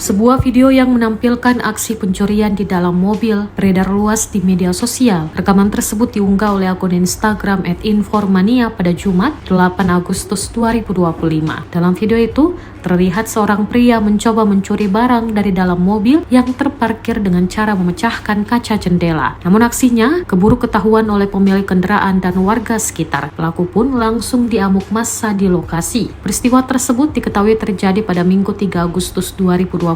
Sebuah video yang menampilkan aksi pencurian di dalam mobil beredar luas di media sosial. Rekaman tersebut diunggah oleh akun Instagram @informania pada Jumat 8 Agustus 2025. Dalam video itu, terlihat seorang pria mencoba mencuri barang dari dalam mobil yang terparkir dengan cara memecahkan kaca jendela. Namun aksinya keburu ketahuan oleh pemilik kendaraan dan warga sekitar. Pelaku pun langsung diamuk massa di lokasi. Peristiwa tersebut diketahui terjadi pada Minggu 3 Agustus 2025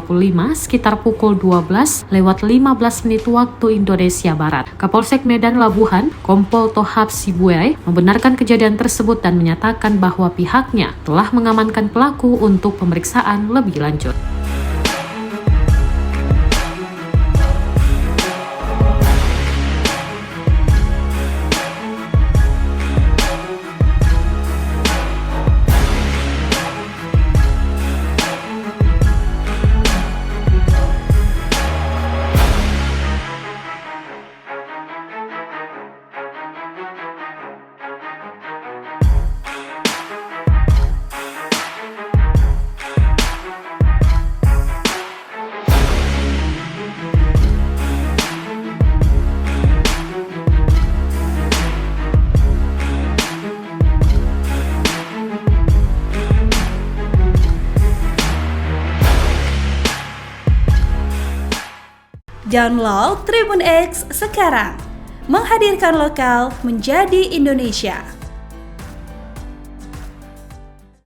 sekitar pukul 12:15 waktu Indonesia Barat. Kapolsek Medan Labuhan, Kompol Tohab Sibuai, membenarkan kejadian tersebut dan menyatakan bahwa pihaknya telah mengamankan pelaku untuk pemeriksaan lebih lanjut. Download Tribun X sekarang, menghadirkan lokal menjadi Indonesia.